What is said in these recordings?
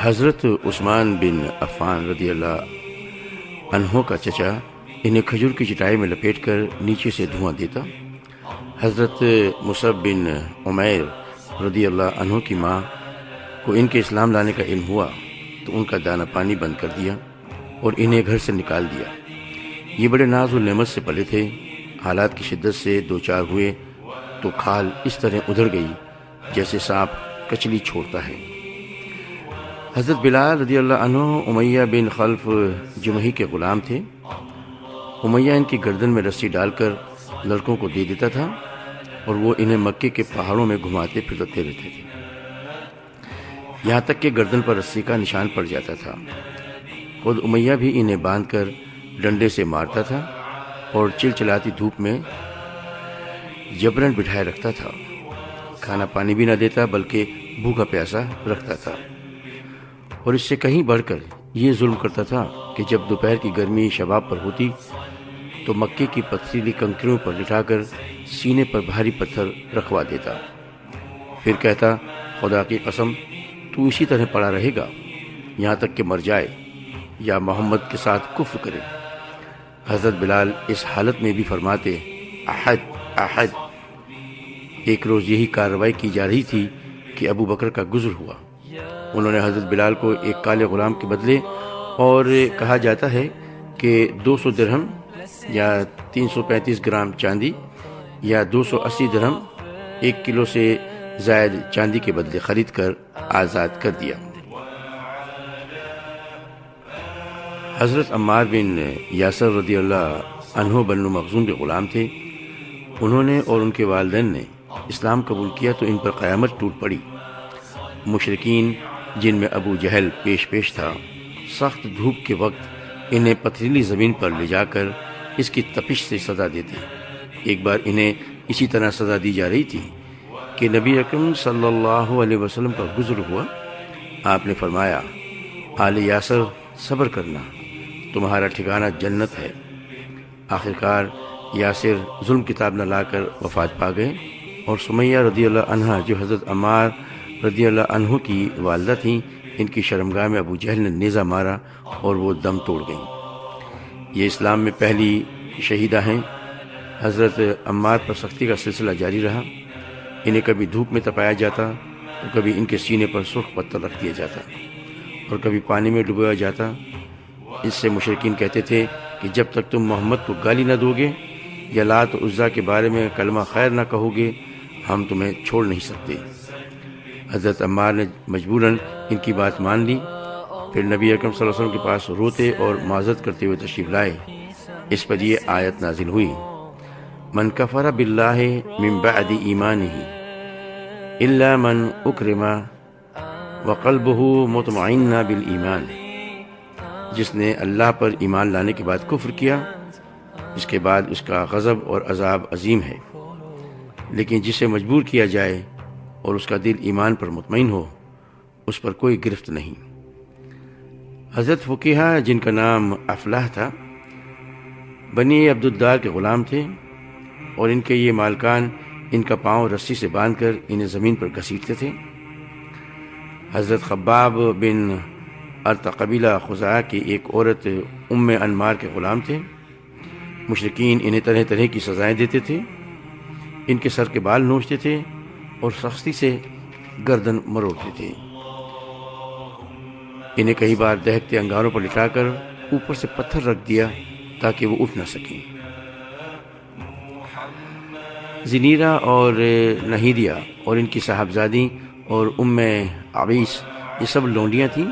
حضرت عثمان بن عفان رضی اللہ عنہ کا چچا انہیں کھجور کی چٹائی میں لپیٹ کر نیچے سے دھواں دیتا۔ حضرت مصعب بن عمیر رضی اللہ عنہ کی ماں کو ان کے اسلام لانے کا علم ہوا تو ان کا دانہ پانی بند کر دیا اور انہیں گھر سے نکال دیا۔ یہ بڑے ناز و نعمت سے پلے تھے، حالات کی شدت سے دوچار ہوئے تو کھال اس طرح ادھڑ گئی جیسے سانپ کچلی چھوڑتا ہے۔ حضرت بلال رضی اللہ عنہ امیہ بن خلف جمحی کے غلام تھے۔ امیہ ان کی گردن میں رسی ڈال کر لڑکوں کو دے دیتا تھا اور وہ انہیں مکے کے پہاڑوں میں گھماتے پھرتے رہتے تھے، یہاں تک کہ گردن پر رسی کا نشان پڑ جاتا تھا۔ خود امیہ بھی انہیں باندھ کر ڈنڈے سے مارتا تھا اور چلچلاتی دھوپ میں جبرن بٹھائے رکھتا تھا۔ کھانا پانی بھی نہ دیتا بلکہ بھوکا پیاسا رکھتا تھا، اور اس سے کہیں بڑھ کر یہ ظلم کرتا تھا کہ جب دوپہر کی گرمی شباب پر ہوتی تو مکے کی پتھریلی کنکریوں پر لٹا کر سینے پر بھاری پتھر رکھوا دیتا، پھر کہتا خدا کی قسم تو اسی طرح پڑا رہے گا یہاں تک کہ مر جائے یا محمد کے ساتھ کفر کرے۔ حضرت بلال اس حالت میں بھی فرماتے احد احد۔ ایک روز یہی کارروائی کی جا رہی تھی کہ ابو بکر کا گزر ہوا۔ انہوں نے حضرت بلال کو ایک کالے غلام کے بدلے اور کہا جاتا ہے کہ 200 درہم یا 335 گرام چاندی یا 280 درہم 1 کلو سے زائد چاندی کے بدلے خرید کر آزاد کر دیا۔ حضرت عمار بن یاسر رضی اللہ عنہ بنو مخزوم کے غلام تھے۔ انہوں نے اور ان کے والدین نے اسلام قبول کیا تو ان پر قیامت ٹوٹ پڑی۔ مشرکین جن میں ابو جہل پیش تھا، سخت دھوپ کے وقت انہیں پتھریلی زمین پر لے جا کر اس کی تپش سے سزا دیتے۔ ایک بار انہیں اسی طرح سزا دی جا رہی تھی کہ نبی اکرم صلی اللہ علیہ وسلم کا گزر ہوا۔ آپ نے فرمایا آل یاسر صبر کرنا، تمہارا ٹھکانہ جنت ہے۔ آخرکار یاسر ظلم کتاب نہ لا کر وفات پا گئے، اور سمیہ رضی اللہ عنہا جو حضرت عمار رضی اللہ عنہ کی والدہ تھیں، ان کی شرمگاہ میں ابو جہل نے نیزہ مارا اور وہ دم توڑ گئیں۔ یہ اسلام میں پہلی شہیدہ ہیں۔ حضرت عمار پر سختی کا سلسلہ جاری رہا۔ انہیں کبھی دھوپ میں تپایا جاتا تو کبھی ان کے سینے پر سرخ پتھر رکھ دیا جاتا اور کبھی پانی میں ڈبویا جاتا۔ اس سے مشرکین کہتے تھے کہ جب تک تم محمد کو گالی نہ دو گے یا لات و عزا کے بارے میں کلمہ خیر نہ کہو گے ہم تمہیں چھوڑ نہیں سکتے۔ حضرت عمار نے مجبوراً ان کی بات مان لی، پھر نبی اکرم صلی اللہ علیہ وسلم کے پاس روتے اور معذرت کرتے ہوئے تشریف لائے۔ اس پر یہ آیت نازل ہوئی من کفر باللہ من بعد ایمانہ الا من اکرم وقلبہ مطمئن بالایمان۔ جس نے اللہ پر ایمان لانے کے بعد کفر کیا، اس کے بعد اس کا غضب اور عذاب عظیم ہے، لیکن جسے مجبور کیا جائے اور اس کا دل ایمان پر مطمئن ہو اس پر کوئی گرفت نہیں۔ حضرت فقیہ جن کا نام افلاح تھا بنی عبدالدار کے غلام تھے، اور ان کے یہ مالکان ان کا پاؤں رسی سے باندھ کر انہیں زمین پر گھسیٹتے تھے۔ حضرت خباب بن ارت قبیلہ خزاعہ کی ایک عورت ام انمار کے غلام تھے۔ مشرکین انہیں طرح طرح کی سزائیں دیتے تھے، ان کے سر کے بال نوچتے تھے اور سختی سے گردن مروڑتے تھے۔ انہیں کئی بار دہکتے انگاروں پر لٹا کر اوپر سے پتھر رکھ دیا تاکہ وہ اٹھ نہ سکیں۔ زنیرہ اور نہیدیہ اور ان کی صاحبزادی اور ام عبیس یہ سب لونڈیاں تھیں۔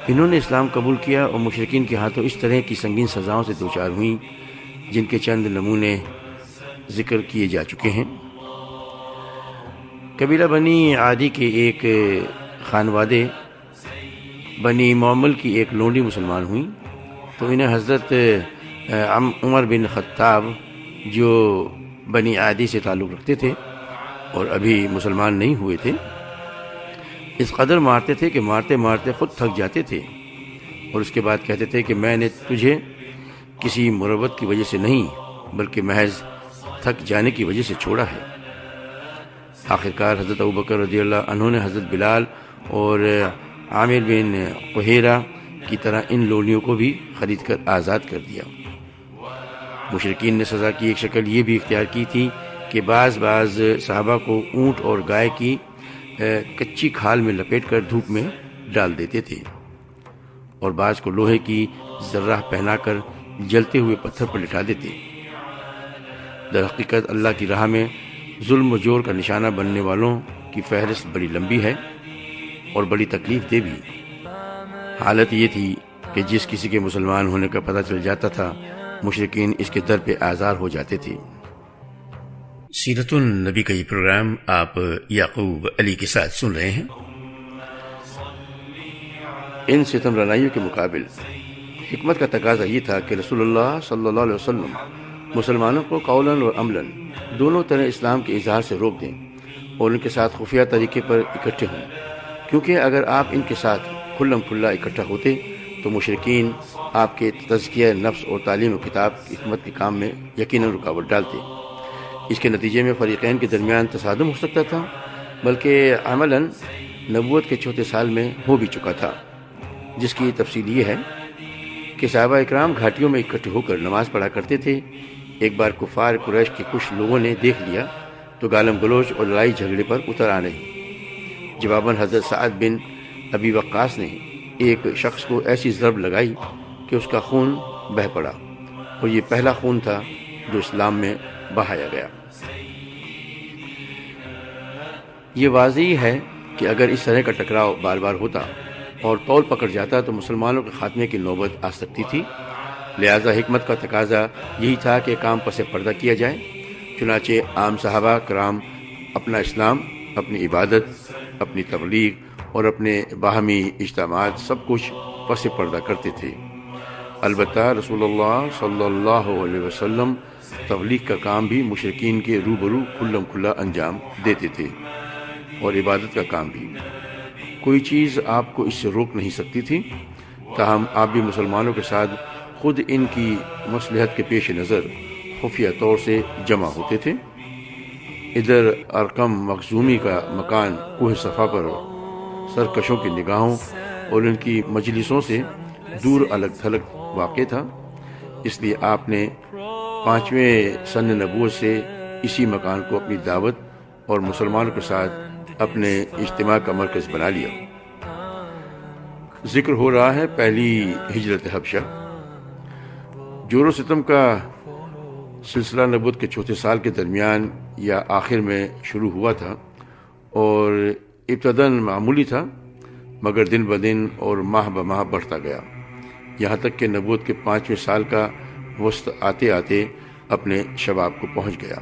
انہوں نے اسلام قبول کیا اور مشرکین کے ہاتھوں اس طرح کی سنگین سزاؤں سے دوچار ہوئیں جن کے چند نمونے ذکر کیے جا چکے ہیں۔ قبیلہ بنی عادی کے ایک خانوادے بنی معمل کی ایک لونڈی مسلمان ہوئیں تو انہیں حضرت عمر بن خطاب جو بنی عادی سے تعلق رکھتے تھے اور ابھی مسلمان نہیں ہوئے تھے، اس قدر مارتے تھے کہ مارتے مارتے خود تھک جاتے تھے، اور اس کے بعد کہتے تھے کہ میں نے تجھے کسی مروت کی وجہ سے نہیں بلکہ محض تھک جانے کی وجہ سے چھوڑا ہے۔ آخرکار حضرت ابوبکر رضی اللہ عنہ نے حضرت بلال اور عامر بن قہیرہ کی طرح ان لونیوں کو بھی خرید کر آزاد کر دیا۔ مشرکین نے سزا کی ایک شکل یہ بھی اختیار کی تھی کہ بعض صحابہ کو اونٹ اور گائے کی کچی کھال میں لپیٹ کر دھوپ میں ڈال دیتے تھے، اور بعض کو لوہے کی ذرہ پہنا کر جلتے ہوئے پتھر پر لٹا دیتے۔ در حقیقت اللہ کی راہ میں ظلم و جور کا نشانہ بننے والوں کی فہرست بڑی لمبی ہے اور بڑی تکلیف دہ بھی۔ حالت یہ تھی کہ جس کسی کے مسلمان ہونے کا پتہ چل جاتا تھا، مشرکین اس کے در پہ آزار ہو جاتے تھے۔ سیرت النبی کا یہ پروگرام آپ یعقوب علی کے ساتھ سن رہے ہیں۔ ان ستم رانائیوں کے مقابل حکمت کا تقاضا یہ تھا کہ رسول اللہ صلی اللہ علیہ وسلم مسلمانوں کو قولاً اور عملاً دونوں طرح اسلام کے اظہار سے روک دیں اور ان کے ساتھ خفیہ طریقے پر اکٹھے ہوں، کیونکہ اگر آپ ان کے ساتھ کھلم کھلا اکٹھا ہوتے تو مشرکین آپ کے تزکیہ نفس اور تعلیم و کتاب کی حکمت کے کام میں یقیناً رکاوٹ ڈالتے۔ اس کے نتیجے میں فریقین کے درمیان تصادم ہو سکتا تھا، بلکہ عملاً نبوت کے چوتھے سال میں ہو بھی چکا تھا، جس کی تفصیل یہ ہے کہ صحابہ اکرام گھاٹیوں میں اکٹھے ہو کر نماز پڑھا کرتے تھے۔ ایک بار کفار قریش کے کچھ لوگوں نے دیکھ لیا تو گالم گلوچ اور لڑائی جھگڑے پر اتر آنے۔ جواباً حضرت سعد بن ابی وقاص نے ایک شخص کو ایسی ضرب لگائی کہ اس کا خون بہہ پڑا، اور یہ پہلا خون تھا جو اسلام میں بہایا گیا۔ یہ واضح ہے کہ اگر اس طرح کا ٹکراؤ بار بار ہوتا اور طول پکڑ جاتا تو مسلمانوں کے خاتمے کی نوبت آ سکتی تھی۔ لہذا حکمت کا تقاضا یہی تھا کہ کام پس پردہ کیا جائے۔ چنانچہ عام صحابہ کرام اپنا اسلام، اپنی عبادت، اپنی تبلیغ اور اپنے باہمی اجتماعات سب کچھ پس پردہ کرتے تھے۔ البتہ رسول اللہ صلی اللہ علیہ وسلم تبلیغ کا کام بھی مشرکین کے روبرو کھلم کھلا انجام دیتے تھے، اور عبادت کا کام بھی۔ کوئی چیز آپ کو اس سے روک نہیں سکتی تھی، تاہم آپ بھی مسلمانوں کے ساتھ خود ان کی مصلحت کے پیش نظر خفیہ طور سے جمع ہوتے تھے۔ ادھر ارقم مخزومی کا مکان کوہ صفا پر سرکشوں کی نگاہوں اور ان کی مجلسوں سے دور الگ تھلگ واقع تھا، اس لیے آپ نے 5ویں سن نبوت سے اسی مکان کو اپنی دعوت اور مسلمانوں کے ساتھ اپنے اجتماع کا مرکز بنا لیا۔ ذکر ہو رہا ہے پہلی ہجرت حبشہ۔ جور و ستم کا سلسلہ نبوت کے چوتھے سال کے درمیان یا آخر میں شروع ہوا تھا، اور ابتداً معمولی تھا، مگر دن بدن اور ماہ بماہ بڑھتا گیا، یہاں تک کہ نبوت کے 5ویں سال کا وسط آتے آتے اپنے شباب کو پہنچ گیا۔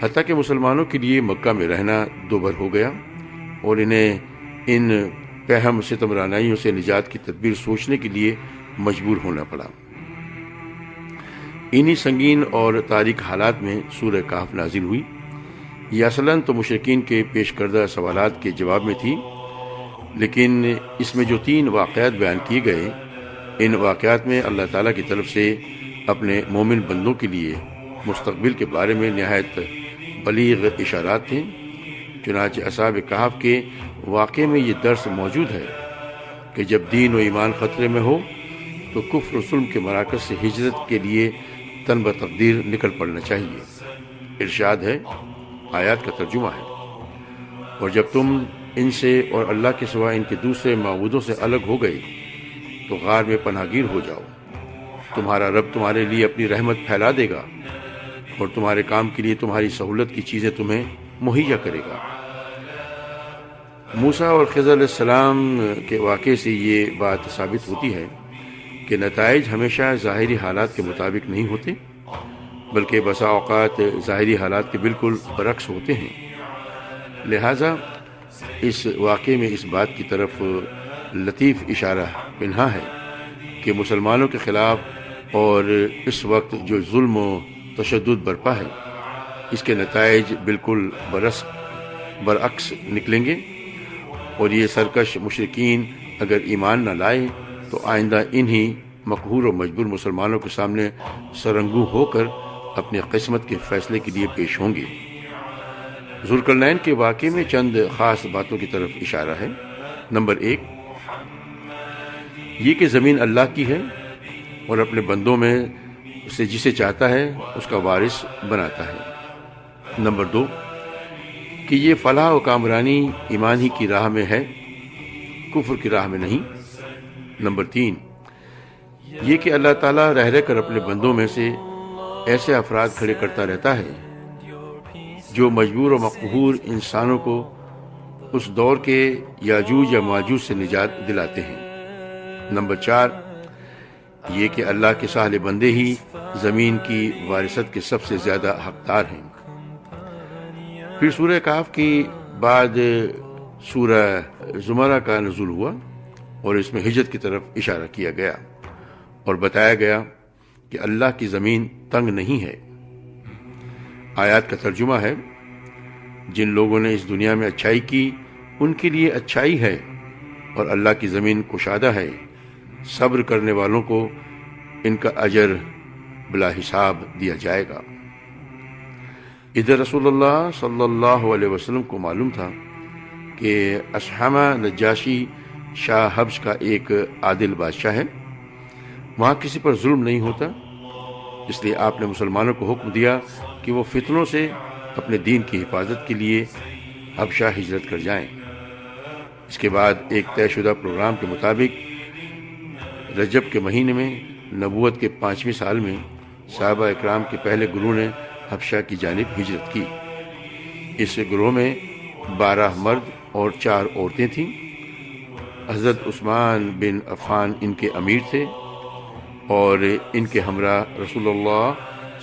حتیٰ کہ مسلمانوں کے لیے مکہ میں رہنا دوبھر ہو گیا، اور انہیں ان پہم ستم رانائیوں سے نجات کی تدبیر سوچنے کے لیے مجبور ہونا پڑا۔ انہی سنگین اور تاریک حالات میں سورہ کہف نازل ہوئی۔ یہ اصلاً تو مشرکین کے پیش کردہ سوالات کے جواب میں تھی، لیکن اس میں جو 3 واقعات بیان کیے گئے، ان واقعات میں اللہ تعالیٰ کی طرف سے اپنے مومن بندوں کے لیے مستقبل کے بارے میں نہایت بلیغ اشارات تھے۔ چنانچہ اصحاب کہف کے واقعے میں یہ درس موجود ہے کہ جب دین و ایمان خطرے میں ہو تو کفر و ظلم کے مراکز سے ہجرت کے لیے تن بتقدیر نکل پڑنا چاہیے۔ ارشاد ہے، آیات کا ترجمہ ہے، اور جب تم ان سے اور اللہ کے سوا ان کے دوسرے معبودوں سے الگ ہو گئے تو غار میں پناہ گیر ہو جاؤ، تمہارا رب تمہارے لیے اپنی رحمت پھیلا دے گا اور تمہارے کام کے لیے تمہاری سہولت کی چیزیں تمہیں مہیا کرے گا۔ موسیٰ اور خضر علیہ السلام کے واقعے سے یہ بات ثابت ہوتی ہے کہ نتائج ہمیشہ ظاہری حالات کے مطابق نہیں ہوتے، بلکہ بسا اوقات ظاہری حالات کے بالکل برعکس ہوتے ہیں۔ لہٰذا اس واقعے میں اس بات کی طرف لطیف اشارہ پنہا ہے کہ مسلمانوں کے خلاف اور اس وقت جو ظلم و تشدد برپا ہے، اس کے نتائج بالکل برعکس نکلیں گے، اور یہ سرکش مشرکین اگر ایمان نہ لائے تو آئندہ انہی مقہور و مجبور مسلمانوں کے سامنے سرنگو ہو کر اپنی قسمت کے فیصلے کے لیے پیش ہوں گے۔ ذوالقرنین کے واقعے میں چند خاص باتوں کی طرف اشارہ ہے۔ نمبر 1، یہ کہ زمین اللہ کی ہے اور اپنے بندوں میں سے جسے چاہتا ہے اس کا وارث بناتا ہے۔ نمبر 2، کہ یہ فلاح و کامرانی ایمان ہی کی راہ میں ہے، کفر کی راہ میں نہیں۔ نمبر 3، یہ کہ اللہ تعالیٰ رہ رہ کر اپنے بندوں میں سے ایسے افراد کھڑے کرتا رہتا ہے جو مجبور و مقہور انسانوں کو اس دور کے یاجوج یا ماجوج سے نجات دلاتے ہیں۔ نمبر 4، یہ کہ اللہ کے صالح بندے ہی زمین کی وارثت کے سب سے زیادہ حقدار ہیں۔ پھر سورہ کہف کے بعد سورہ زمرہ کا نزول ہوا اور اس میں ہجرت کی طرف اشارہ کیا گیا اور بتایا گیا کہ اللہ کی زمین تنگ نہیں ہے۔ آیات کا ترجمہ ہے، جن لوگوں نے اس دنیا میں اچھائی کی ان کے لیے اچھائی ہے اور اللہ کی زمین کشادہ ہے، صبر کرنے والوں کو ان کا اجر بلا حساب دیا جائے گا۔ ادھر رسول اللہ صلی اللہ علیہ وسلم کو معلوم تھا کہ اصحمہ نجاشی شاہ حبش کا ایک عادل بادشاہ ہے، وہاں کسی پر ظلم نہیں ہوتا، اس لیے آپ نے مسلمانوں کو حکم دیا کہ وہ فتنوں سے اپنے دین کی حفاظت کے لیے حبشہ ہجرت کر جائیں۔ اس کے بعد ایک طے شدہ پروگرام کے مطابق رجب کے مہینے میں نبوت کے 5ویں سال میں صحابہ اکرام کے پہلے گروہ نے حبشہ کی جانب ہجرت کی۔ اس گروہ میں 12 مرد اور 4 عورتیں تھیں۔ حضرت عثمان بن عفان ان کے امیر تھے اور ان کے ہمراہ رسول اللہ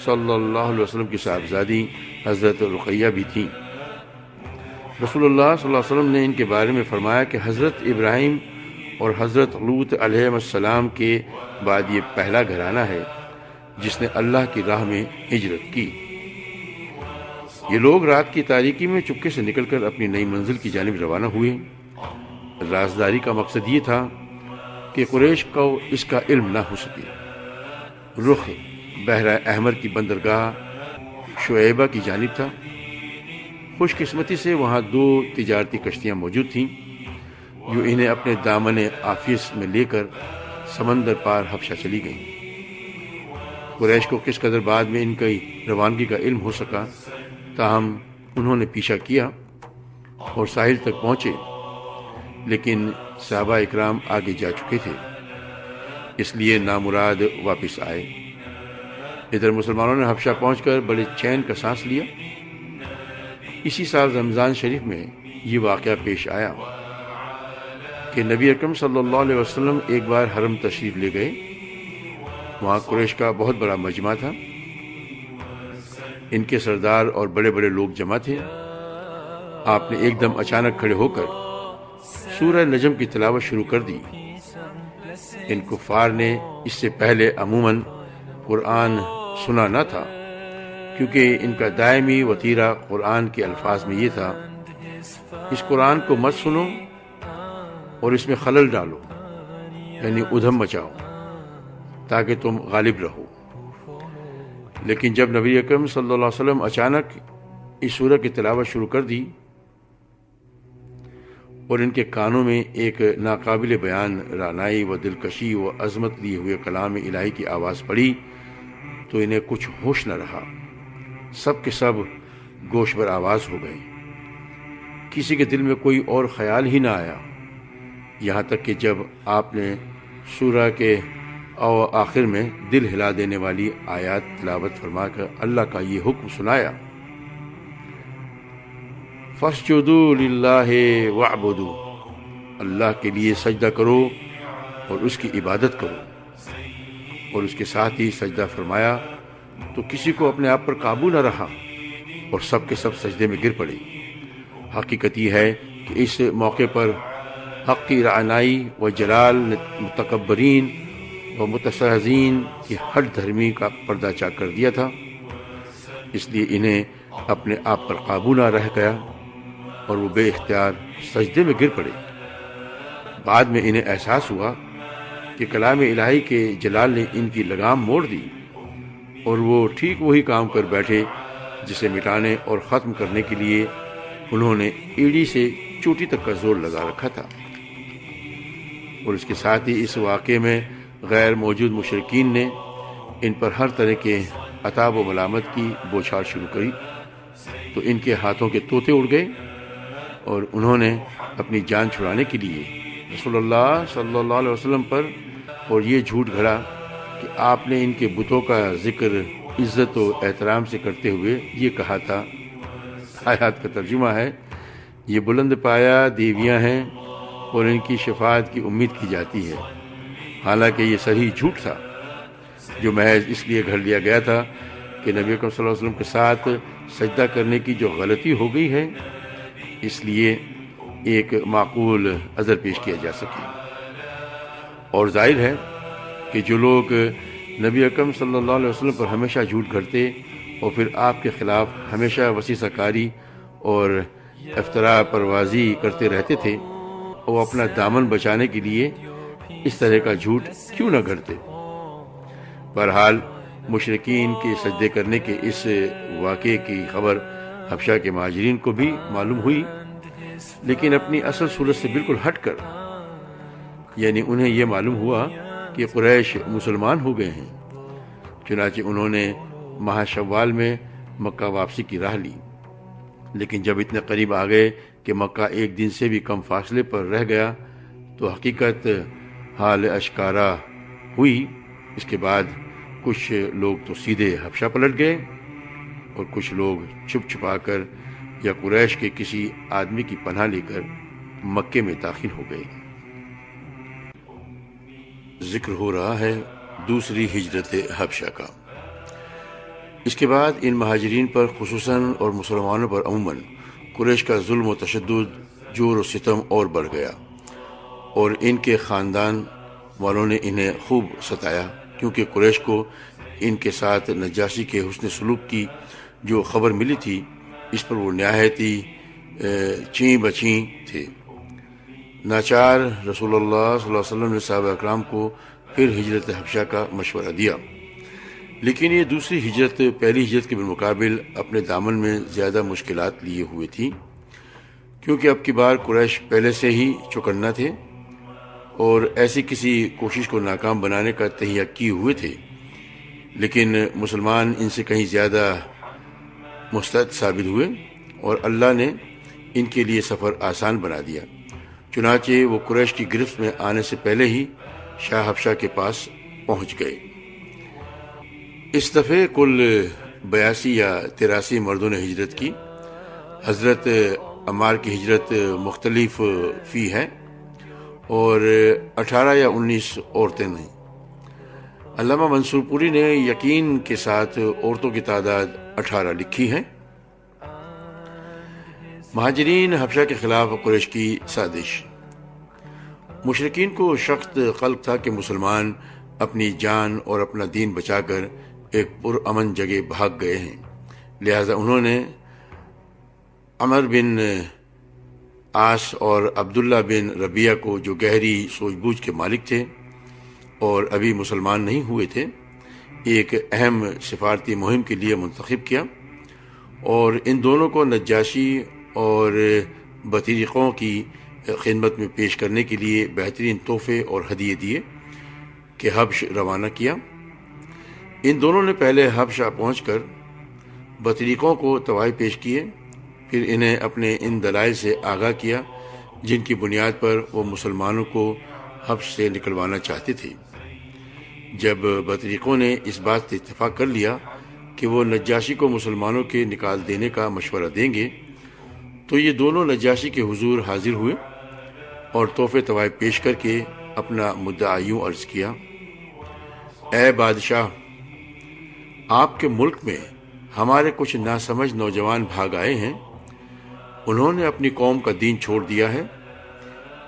صلی اللہ علیہ وسلم کی صاحبزادی حضرت رقیہ بھی تھیں۔ رسول اللہ صلی اللہ علیہ وسلم نے ان کے بارے میں فرمایا کہ حضرت ابراہیم اور حضرت لوط علیہ السلام کے بعد یہ پہلا گھرانہ ہے جس نے اللہ کی راہ میں ہجرت کی۔ یہ لوگ رات کی تاریکی میں چپکے سے نکل کر اپنی نئی منزل کی جانب روانہ ہوئے۔ رازداری کا مقصد یہ تھا کہ قریش کو اس کا علم نہ ہو سکے۔ رخ بحرہ احمر کی بندرگاہ شعیبہ کی جانب تھا۔ خوش قسمتی سے وہاں 2 تجارتی کشتیاں موجود تھیں جو انہیں اپنے دامن عافیس میں لے کر سمندر پار حبشہ چلی گئیں۔ قریش کو کس قدر بعد میں ان کی روانگی کا علم ہو سکا، تاہم انہوں نے پیچھا کیا اور ساحل تک پہنچے، لیکن صحابہ اکرام آگے جا چکے تھے، اس لیے نامراد واپس آئے۔ ادھر مسلمانوں نے حبشہ پہنچ کر بڑے چین کا سانس لیا۔ اسی سال رمضان شریف میں یہ واقعہ پیش آیا کہ نبی اکرم صلی اللہ علیہ وسلم ایک بار حرم تشریف لے گئے۔ وہاں قریش کا بہت بڑا مجمع تھا، ان کے سردار اور بڑے بڑے لوگ جمع تھے۔ آپ نے ایک دم اچانک کھڑے ہو کر سورہ نجم کی تلاوت شروع کر دی۔ ان کفار نے اس سے پہلے عموماً قرآن سنا نہ تھا، کیونکہ ان کا دائمی وتیرہ قرآن کے الفاظ میں یہ تھا، اس قرآن کو مت سنو اور اس میں خلل ڈالو، یعنی ادھم مچاؤ تاکہ تم غالب رہو۔ لیکن جب نبی اکرم صلی اللہ علیہ وسلم اچانک اس سورہ کی تلاوت شروع کر دی اور ان کے کانوں میں ایک ناقابل بیان رعنائی و دلکشی و عظمت لیے ہوئے کلام الہی کی آواز پڑی تو انہیں کچھ ہوش نہ رہا، سب کے سب گوش بر آواز ہو گئے۔ کسی کے دل میں کوئی اور خیال ہی نہ آیا، یہاں تک کہ جب آپ نے سورہ کے آخر میں دل ہلا دینے والی آیات تلاوت فرما کر اللہ کا یہ حکم سنایا، فَاسْجُدُوا لِلَّهِ وَاعْبُدُوا، اللہ کے لیے سجدہ کرو اور اس کی عبادت کرو، اور اس کے ساتھ ہی سجدہ فرمایا تو کسی کو اپنے آپ پر قابو نہ رہا اور سب کے سب سجدے میں گر پڑے۔ حقیقت یہ ہے کہ اس موقع پر حق کی رعنائی و جلال نے متکبرین و متستہزئین کی ہٹ دھرمی کا پردہ چاک کر دیا تھا، اس لیے انہیں اپنے آپ پر قابو نہ رہ گیا اور وہ بے اختیار سجدے میں گر پڑے۔ بعد میں انہیں احساس ہوا کہ کلام الہی کے جلال نے ان کی لگام موڑ دی اور وہ ٹھیک وہی کام کر بیٹھے جسے مٹانے اور ختم کرنے کے لیے انہوں نے ایڑی سے چوٹی تک کا زور لگا رکھا تھا۔ اور اس کے ساتھ ہی اس واقعے میں غیر موجود مشرکین نے ان پر ہر طرح کے عتاب و ملامت کی بوچھار شروع کری تو ان کے ہاتھوں کے طوطے اڑ گئے اور انہوں نے اپنی جان چھڑانے کے لیے رسول اللہ صلی اللہ علیہ وسلم پر اور یہ جھوٹ گھڑا کہ آپ نے ان کے بتوں کا ذکر عزت و احترام سے کرتے ہوئے یہ کہا تھا۔ آیات کا ترجمہ ہے، یہ بلند پایا دیویاں ہیں اور ان کی شفاعت کی امید کی جاتی ہے، حالانکہ یہ صحیح جھوٹ تھا جو محض اس لیے گھڑ لیا گیا تھا کہ نبی اکرم صلی اللہ علیہ وسلم کے ساتھ سجدہ کرنے کی جو غلطی ہو گئی ہے اس لیے ایک معقول عذر پیش کیا جا سکے۔ اور ظاہر ہے کہ جو لوگ نبی اکرم صلی اللہ علیہ وسلم پر ہمیشہ جھوٹ گھڑتے اور پھر آپ کے خلاف ہمیشہ وسیسہ کاری اور افتراء پروازی کرتے رہتے تھے، وہ اپنا دامن بچانے کے لیے اس طرح کا جھوٹ کیوں نہ گھڑتے۔ بہرحال مشرکین کے سجدے کرنے کے اس واقعے کی خبر حبشہ کے مہاجرین کو بھی معلوم ہوئی، لیکن اپنی اصل صورت سے بالکل ہٹ کر، یعنی انہیں یہ معلوم ہوا کہ قریش مسلمان ہو گئے ہیں، چنانچہ انہوں نے ماہ شوال میں مکہ واپسی کی راہ لی۔ لیکن جب اتنے قریب آ گئے کہ مکہ ایک دن سے بھی کم فاصلے پر رہ گیا تو حقیقت حال اشکارا ہوئی۔ اس کے بعد کچھ لوگ تو سیدھے حبشہ پلٹ گئے اور کچھ لوگ چھپ چھپا کر یا قریش کے کسی آدمی کی پناہ لے کر مکے میں داخل ہو گئے۔ ذکر ہو رہا ہے دوسری ہجرت حبشہ کا۔ اس کے بعد ان مہاجرین پر خصوصاً اور مسلمانوں پر عموماً قریش کا ظلم و تشدد، جور و ستم اور بڑھ گیا، اور ان کے خاندان والوں نے انہیں خوب ستایا، کیونکہ قریش کو ان کے ساتھ نجاشی کے حسن سلوک کی جو خبر ملی تھی اس پر وہ نہایت ہی چیں بچیں تھے۔ ناچار رسول اللہ صلی اللہ علیہ وسلم نے صحابہ اکرام کو پھر ہجرت حبشہ کا مشورہ دیا، لیکن یہ دوسری ہجرت پہلی ہجرت کے بالمقابل اپنے دامن میں زیادہ مشکلات لیے ہوئے تھی، کیونکہ اب کی بار قریش پہلے سے ہی چوکنا تھے اور ایسی کسی کوشش کو ناکام بنانے کا تہیہ کیے ہوئے تھے، لیکن مسلمان ان سے کہیں زیادہ مستعد ثابت ہوئے اور اللہ نے ان کے لیے سفر آسان بنا دیا۔ چنانچہ وہ قریش کی گرفت میں آنے سے پہلے ہی شاہ حبشہ کے پاس پہنچ گئے۔ اس دفعہ کل 82 یا 83 مردوں نے ہجرت کی۔ حضرت عمار کی ہجرت مختلف فی ہے اور 18 یا 19 عورتیں ہیں۔ علامہ منصور پوری نے یقین کے ساتھ عورتوں کی تعداد 18 لکھی ہے۔ مہاجرین حبشہ کے خلاف قریش کی سازش۔ مشرکین کو سخت قلق تھا کہ مسلمان اپنی جان اور اپنا دین بچا کر ایک پرامن جگہ بھاگ گئے ہیں، لہذا انہوں نے عمر بن عاص اور عبداللہ بن ربیعہ کو، جو گہری سوجھ بوجھ کے مالک تھے اور ابھی مسلمان نہیں ہوئے تھے، ایک اہم سفارتی مہم کے لیے منتخب کیا اور ان دونوں کو نجاشی اور بطریقوں کی خدمت میں پیش کرنے کے لیے بہترین تحفے اور ہدیے دیے کہ حبش روانہ کیا۔ ان دونوں نے پہلے حبشہ پہنچ کر بطریقوں کو تحائف پیش کیے، پھر انہیں اپنے ان دلائل سے آگاہ کیا جن کی بنیاد پر وہ مسلمانوں کو حبش سے نکلوانا چاہتے تھے۔ جب بطریقوں نے اس بات سے اتفاق کر لیا کہ وہ نجاشی کو مسلمانوں کے نکال دینے کا مشورہ دیں گے، تو یہ دونوں نجاشی کے حضور حاضر ہوئے اور تحفے تحائف پیش کر کے اپنا مدعا یوں عرض کیا: اے بادشاہ، آپ کے ملک میں ہمارے کچھ ناسمجھ نوجوان بھاگ آئے ہیں، انہوں نے اپنی قوم کا دین چھوڑ دیا ہے،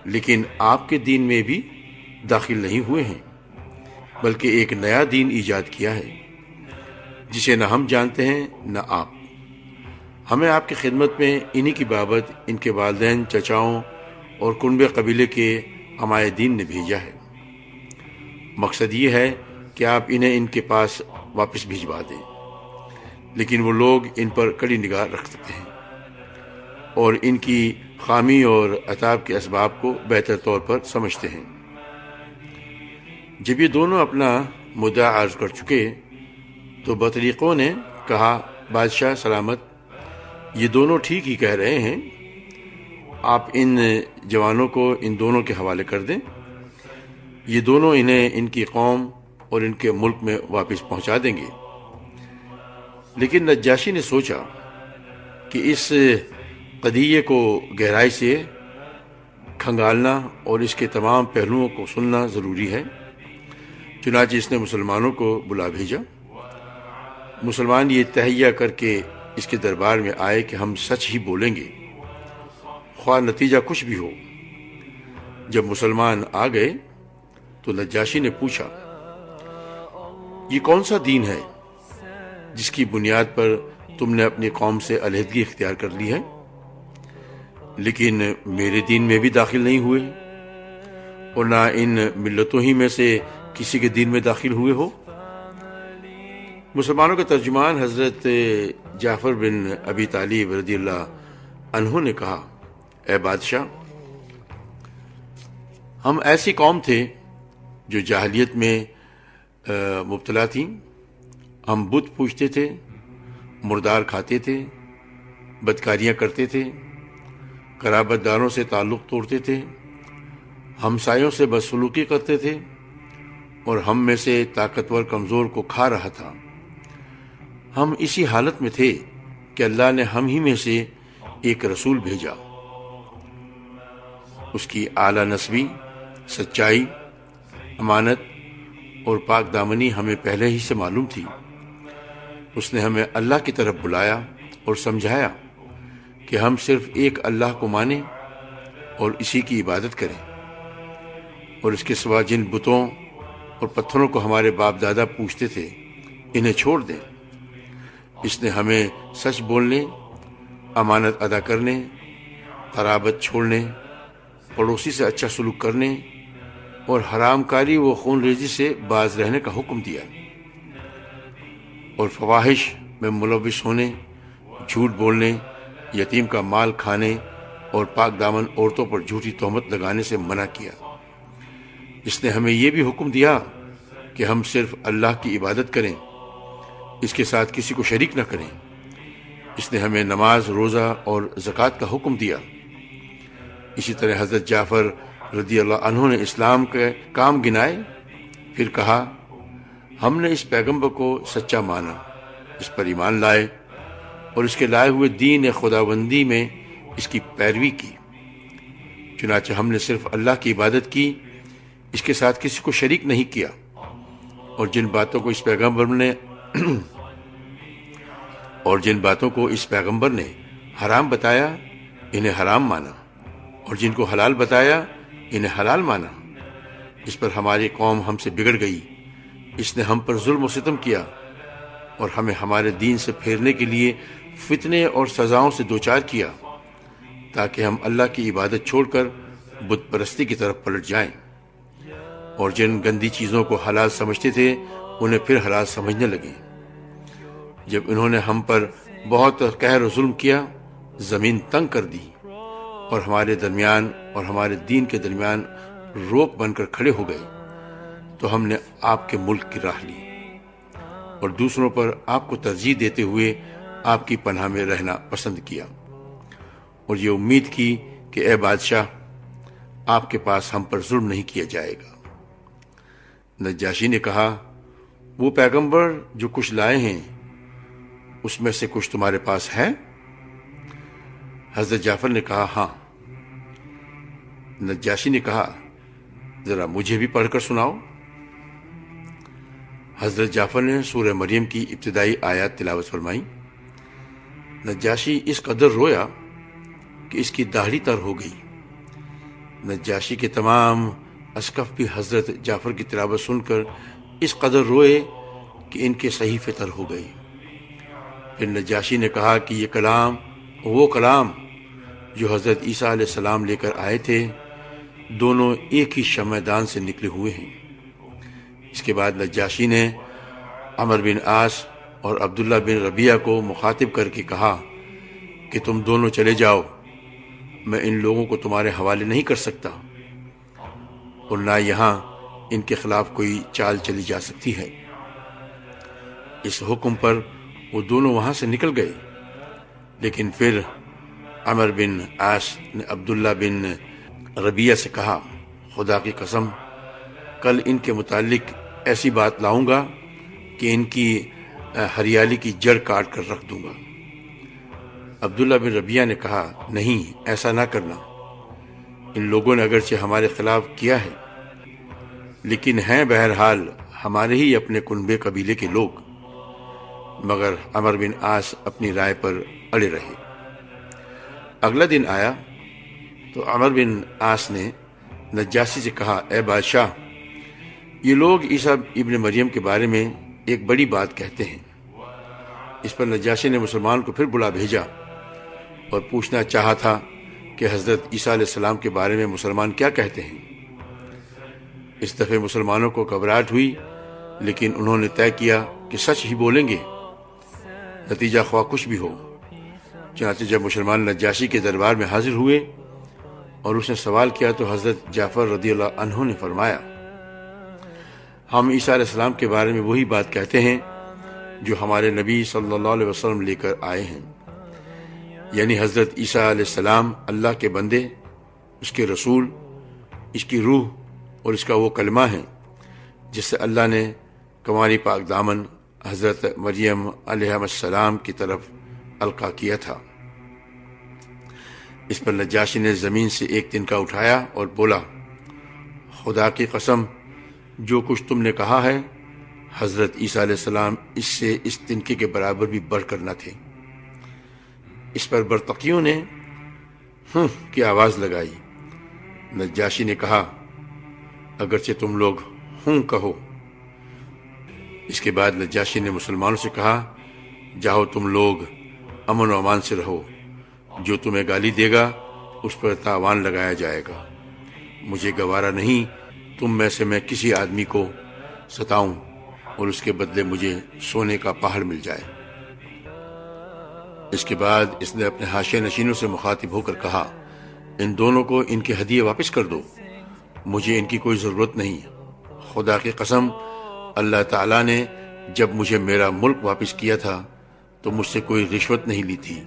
لیکن آپ کے دین میں بھی داخل نہیں ہوئے ہیں، بلکہ ایک نیا دین ایجاد کیا ہے جسے نہ ہم جانتے ہیں نہ آپ۔ ہمیں آپ کی خدمت میں انہی کی بابت ان کے والدین، چچاؤں اور کنبے قبیلے کے عمائے دین نے بھیجا ہے۔ مقصد یہ ہے کہ آپ انہیں ان کے پاس واپس بھجوا دیں، لیکن وہ لوگ ان پر کڑی نگاہ رکھ سکتے ہیں اور ان کی خامی اور عتاب کے اسباب کو بہتر طور پر سمجھتے ہیں۔ جب یہ دونوں اپنا مدعا عرض کر چکے تو بطریقوں نے کہا، بادشاہ سلامت، یہ دونوں ٹھیک ہی کہہ رہے ہیں، آپ ان جوانوں کو ان دونوں کے حوالے کر دیں، یہ دونوں انہیں ان کی قوم اور ان کے ملک میں واپس پہنچا دیں گے۔ لیکن نجاشی نے سوچا کہ اس قضیے کو گہرائی سے کھنگالنا اور اس کے تمام پہلوؤں کو سننا ضروری ہے۔ چنانچہ اس نے مسلمانوں کو بلا بھیجا۔ مسلمان یہ تہیہ کر کے اس کے دربار میں آئے کہ ہم سچ ہی بولیں گے، خواہ نتیجہ کچھ بھی ہو۔ جب مسلمان آ گئے تو نجاشی نے پوچھا، یہ کون سا دین ہے جس کی بنیاد پر تم نے اپنی قوم سے علیحدگی اختیار کر لی ہے، لیکن میرے دین میں بھی داخل نہیں ہوئے اور نہ ان ملتوں ہی میں سے کسی کے دین میں داخل ہوئے ہو؟ مسلمانوں کے ترجمان حضرت جعفر بن ابی طالب رضی اللہ عنہ نے کہا، اے بادشاہ، ہم ایسی قوم تھے جو جاہلیت میں مبتلا تھیں۔ ہم بت پوجتے تھے، مردار کھاتے تھے، بدکاریاں کرتے تھے، قرابت داروں سے تعلق توڑتے تھے، ہمسایوں سے بدسلوکی کرتے تھے، اور ہم میں سے طاقتور کمزور کو کھا رہا تھا۔ ہم اسی حالت میں تھے کہ اللہ نے ہم ہی میں سے ایک رسول بھیجا۔ اس کی اعلیٰ نسبی، سچائی، امانت اور پاک دامنی ہمیں پہلے ہی سے معلوم تھی۔ اس نے ہمیں اللہ کی طرف بلایا اور سمجھایا کہ ہم صرف ایک اللہ کو مانیں اور اسی کی عبادت کریں، اور اس کے سوا جن بتوں اور پتھروں کو ہمارے باپ دادا پوجتے تھے انہیں چھوڑ دیں۔ اس نے ہمیں سچ بولنے، امانت ادا کرنے، قرابت چھوڑنے، پڑوسی سے اچھا سلوک کرنے اور حرام کاری و خون ریزی سے باز رہنے کا حکم دیا، اور فواحش میں ملوث ہونے، جھوٹ بولنے، یتیم کا مال کھانے اور پاک دامن عورتوں پر جھوٹی تہمت لگانے سے منع کیا۔ اس نے ہمیں یہ بھی حکم دیا کہ ہم صرف اللہ کی عبادت کریں، اس کے ساتھ کسی کو شریک نہ کریں۔ اس نے ہمیں نماز، روزہ اور زکوٰۃ کا حکم دیا۔ اسی طرح حضرت جعفر رضی اللہ عنہ نے اسلام کے کام گنائے، پھر کہا، ہم نے اس پیغمبر کو سچا مانا، اس پر ایمان لائے اور اس کے لائے ہوئے دین خداوندی میں اس کی پیروی کی۔ چنانچہ ہم نے صرف اللہ کی عبادت کی، اس کے ساتھ کسی کو شریک نہیں کیا، اور جن باتوں کو اس پیغمبر نے حرام بتایا انہیں حرام مانا، اور جن کو حلال بتایا انہیں حلال مانا۔ اس پر ہماری قوم ہم سے بگڑ گئی، اس نے ہم پر ظلم و ستم کیا اور ہمیں ہمارے دین سے پھیرنے کے لیے فتنے اور سزاؤں سے دوچار کیا، تاکہ ہم اللہ کی عبادت چھوڑ کر بت پرستی کی طرف پلٹ جائیں، اور جن گندی چیزوں کو حلال سمجھتے تھے انہیں پھر حلال سمجھنے لگیں۔ جب انہوں نے ہم پر بہت قہر و ظلم کیا، زمین تنگ کر دی اور ہمارے درمیان اور ہمارے دین کے درمیان روک بن کر کھڑے ہو گئے، تو ہم نے آپ کے ملک کی راہ لی اور دوسروں پر آپ کو ترجیح دیتے ہوئے آپ کی پناہ میں رہنا پسند کیا، اور یہ امید کی کہ اے بادشاہ، آپ کے پاس ہم پر ظلم نہیں کیا جائے گا۔ نجاشی نے کہا، وہ پیغمبر جو کچھ لائے ہیں اس میں سے کچھ تمہارے پاس ہے؟ حضرت جعفر نے کہا، ہاں۔ نجاشی نے کہا، ذرا مجھے بھی پڑھ کر سناؤ۔ حضرت جعفر نے سورہ مریم کی ابتدائی آیات تلاوت فرمائی۔ نجاشی اس قدر رویا کہ اس کی داڑھی تر ہو گئی۔ نجاشی کے تمام اسقف بھی حضرت جعفر کی تلاوت سن کر اس قدر روئے کہ ان کے صحیفے تر ہو گئے۔ پھر نجاشی نے کہا کہ یہ کلام وہ کلام جو حضرت عیسیٰ علیہ السلام لے کر آئے تھے، دونوں ایک ہی شمعدان سے نکلے ہوئے ہیں۔ اس کے بعد نجاشی نے عمر بن عاص اور عبداللہ بن ربیعہ کو مخاطب کر کے کہا کہ تم دونوں چلے جاؤ، میں ان لوگوں کو تمہارے حوالے نہیں کر سکتا، اور نہ یہاں ان کے خلاف کوئی چال چلی جا سکتی ہے۔ اس حکم پر وہ دونوں وہاں سے نکل گئے، لیکن پھر عمر بن عاص نے عبداللہ بن ربیعہ سے کہا، خدا کی قسم کل ان کے متعلق ایسی بات لاؤں گا کہ ان کی ہریالی کی جڑ کاٹ کر رکھ دوں گا۔ عبداللہ بن ربیعہ نے کہا، نہیں، ایسا نہ کرنا، ان لوگوں نے اگرچہ ہمارے خلاف کیا ہے لیکن ہیں بہرحال ہمارے ہی اپنے کنبے قبیلے کے لوگ۔ مگر عمر بن عاص اپنی رائے پر اڑے رہے۔ اگلا دن آیا تو عمر بن عاص نے نجاشی سے کہا، اے بادشاہ، یہ لوگ عیسیٰ ابن مریم کے بارے میں ایک بڑی بات کہتے ہیں۔ اس پر نجاشی نے مسلمان کو پھر بلا بھیجا اور پوچھنا چاہا تھا کہ حضرت عیسیٰ علیہ السلام کے بارے میں مسلمان کیا کہتے ہیں۔ اس دفعہ مسلمانوں کو گھبراہٹ ہوئی، لیکن انہوں نے طے کیا کہ سچ ہی بولیں گے، نتیجہ خواہ کچھ بھی ہو۔ چنانچہ جب مسلمان نجاشی کے دربار میں حاضر ہوئے اور اس نے سوال کیا تو حضرت جعفر رضی اللہ عنہ نے فرمایا، ہم عیسیٰ علیہ السلام کے بارے میں وہی بات کہتے ہیں جو ہمارے نبی صلی اللہ علیہ وسلم لے کر آئے ہیں، یعنی حضرت عیسیٰ علیہ السلام اللہ کے بندے، اس کے رسول، اس کی روح اور اس کا وہ کلمہ ہے جس سے اللہ نے کماری پاک دامن حضرت مریم علیہ السلام کی طرف القا کیا تھا۔ اس پر نجاشی نے زمین سے ایک تنکا اٹھایا اور بولا، خدا کی قسم جو کچھ تم نے کہا ہے حضرت عیسیٰ علیہ السلام اس سے اس تنکے کے برابر بھی بڑھ کر نہ تھے۔ اس پر برتقیوں نے کی آواز لگائی۔ نجاشی نے کہا، اگرچہ تم لوگ کہو۔ اس کے بعد نجاشی نے مسلمانوں سے کہا، جاؤ تم لوگ امن و امان سے رہو، جو تمہیں گالی دے گا اس پر تاوان لگایا جائے گا۔ مجھے گوارا نہیں تم میں سے میں کسی آدمی کو ستاؤں اور اس کے بدلے مجھے سونے کا پہاڑ مل جائے۔ اس کے بعد اس نے اپنے حاشیہ نشینوں سے مخاطب ہو کر کہا، ان دونوں کو ان کے ہدیے واپس کر دو، مجھے ان کی کوئی ضرورت نہیں۔ خدا کی قسم اللہ تعالیٰ نے جب مجھے میرا ملک واپس کیا تھا تو مجھ سے کوئی رشوت نہیں لی تھی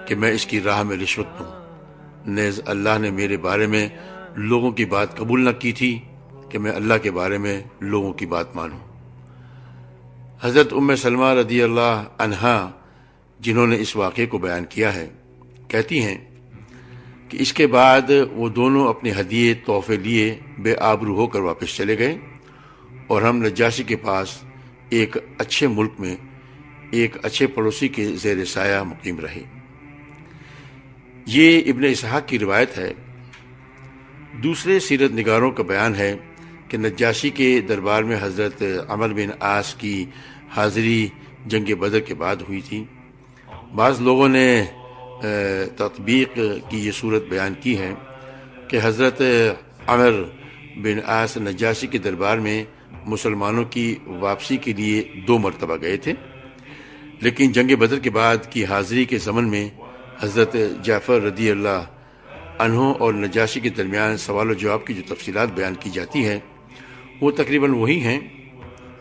کہ میں اس کی راہ میں رشوت دوں۔ نیز اللہ نے میرے بارے میں لوگوں کی بات قبول نہ کی تھی کہ میں اللہ کے بارے میں لوگوں کی بات مانوں۔ حضرت ام سلمہ رضی اللہ عنہا، جنہوں نے اس واقعے کو بیان کیا ہے، کہتی ہیں کہ اس کے بعد وہ دونوں اپنے ہدیے تحفے لیے بے آبرو ہو کر واپس چلے گئے اور ہم نجاشی کے پاس ایک اچھے ملک میں ایک اچھے پڑوسی کے زیر سایہ مقیم رہے۔ یہ ابن اسحاق کی روایت ہے۔ دوسرے سیرت نگاروں کا بیان ہے کہ نجاشی کے دربار میں حضرت عمر بن عاص کی حاضری جنگ بدر کے بعد ہوئی تھی۔ بعض لوگوں نے تطبیق کی یہ صورت بیان کی ہے کہ حضرت عمر بن عاص نجاشی کے دربار میں مسلمانوں کی واپسی کے لیے 2 مرتبہ گئے تھے، لیکن جنگ بدر کے بعد کی حاضری کے ضمن میں حضرت جعفر رضی اللہ عنہ اور نجاشی کے درمیان سوال و جواب کی جو تفصیلات بیان کی جاتی ہیں وہ تقریباً وہی ہیں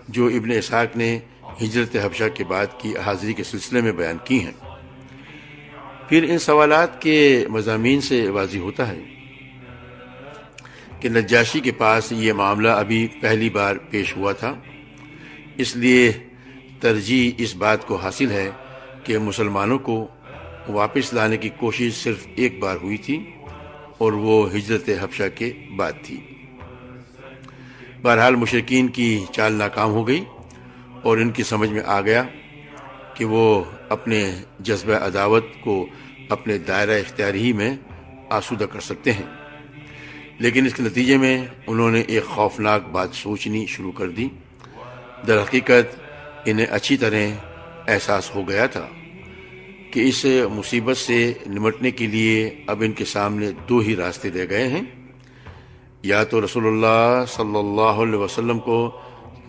جو ابن اسحاق نے ہجرت حبشہ کے بعد کی حاضری کے سلسلے میں بیان کی ہیں۔ پھر ان سوالات کے مضامین سے واضح ہوتا ہے کہ نجاشی کے پاس یہ معاملہ ابھی پہلی بار پیش ہوا تھا، اس لیے ترجیح اس بات کو حاصل ہے کہ مسلمانوں کو واپس لانے کی کوشش صرف ایک بار ہوئی تھی اور وہ ہجرت حبشہ کے بعد تھی۔ بہرحال مشرکین کی چال ناکام ہو گئی اور ان کی سمجھ میں آ گیا کہ وہ اپنے جذبہ عداوت کو اپنے دائرہ اختیاری ہی میں آسودہ کر سکتے ہیں، لیکن اس کے نتیجے میں انہوں نے ایک خوفناک بات سوچنی شروع کر دی۔ در حقیقت انہیں اچھی طرح احساس ہو گیا تھا کہ اس مصیبت سے نمٹنے کے لیے اب ان کے سامنے 2 ہی راستے رہ گئے ہیں، یا تو رسول اللہ صلی اللہ علیہ وسلم کو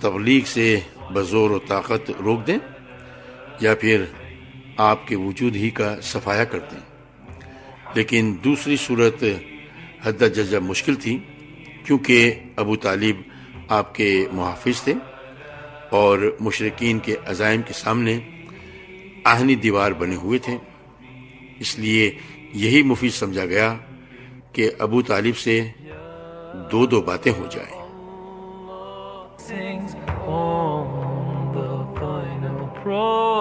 تبلیغ سے بزور و طاقت روک دیں یا پھر آپ کے وجود ہی کا صفایا کر دیں۔ لیکن دوسری صورت حد جزا مشکل تھی، کیونکہ ابو طالب آپ کے محافظ تھے اور مشرکین کے عزائم کے سامنے آہنی دیوار بنے ہوئے تھے، اس لیے یہی مفید سمجھا گیا کہ ابو طالب سے دو باتیں ہو جائیں۔ Sings on the final pro